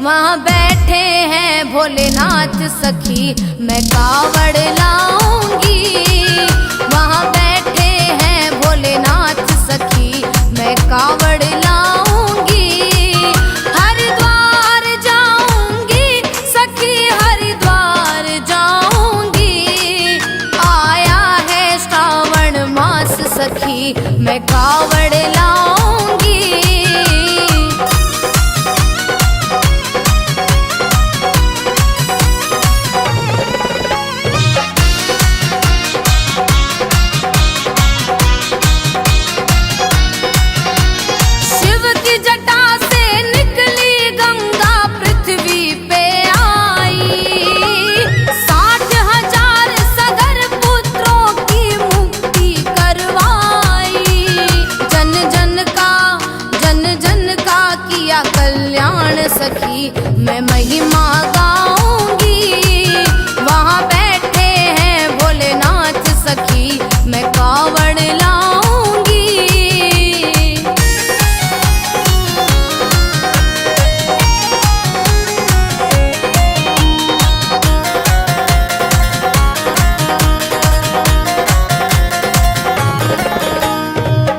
वहाँ बैठे हैं भोलेनाथ सखी, मैं कावड़ लाऊंगी। वहाँ बैठे हैं भोलेनाथ सखी, मैं कावड़ लाऊंगी। हरिद्वार जाऊंगी सखी, हरिद्वार जाऊंगी। आया है श्रावण मास सखी, मैं कावड़ लाऊंगी। सखी मैं महिमा गाऊंगी। वहाँ बैठे हैं भोलेनाथ सखी, मैं कावड़ लाऊंगी।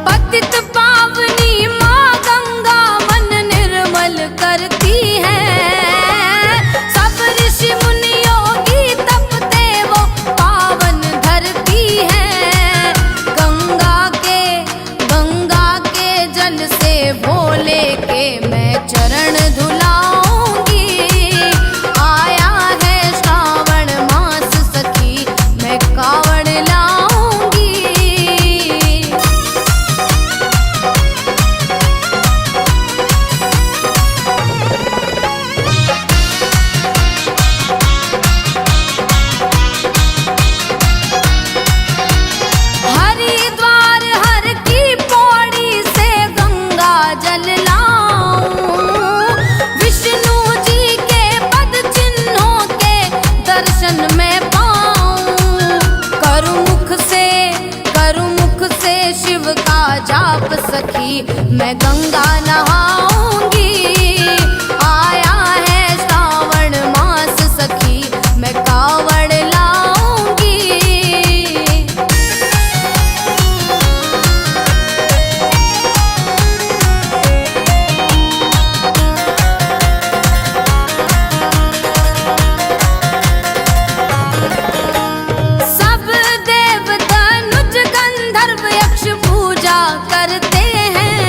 पतित पावनी माँ गंगा मन निर्मल करती है। सब ऋषि मुनि योगी तपते वो पावन धरती है। गंगा के जल से भोले के मैं चरण धुलाऊंगी। आया है श्रावण मास सखी, मैं कावड़ लाऊंगी। हरिद्वार हर की पौड़ी से गंगा जल लाऊं। विष्णु जी के पद चिन्हों के दर्शन में पाऊं। करुमुख से शिव का जाप सखी, मैं गंगा नहाऊंगी। आया है श्रावण मास सखी, मैं कावड़ लाऊंगी। सब देवता नुज गंधर्व यक्ष पूजा करते हैं।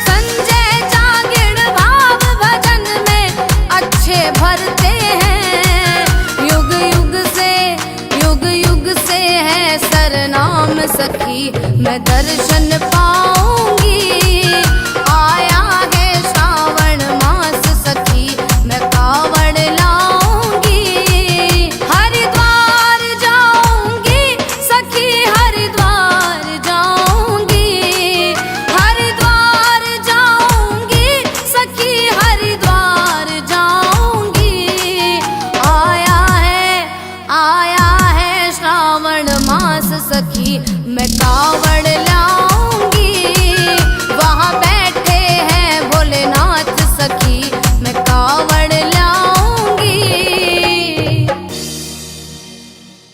संजय जागीड़ भाव भजन में अच्छे भरते हैं। युग युग से है सरनाम सखी, मैं दर्शन पाऊंगी। आया है श्रावण मास सखी, मैं कावड़ लाऊंगी। हरिद्वार जाऊंगी सखी, हरिद्वार जाऊंगी। हरिद्वार जाऊंगी सखी, हरिद्वार जाऊंगी। आया है श्रावण मास सखी, मैं कावड़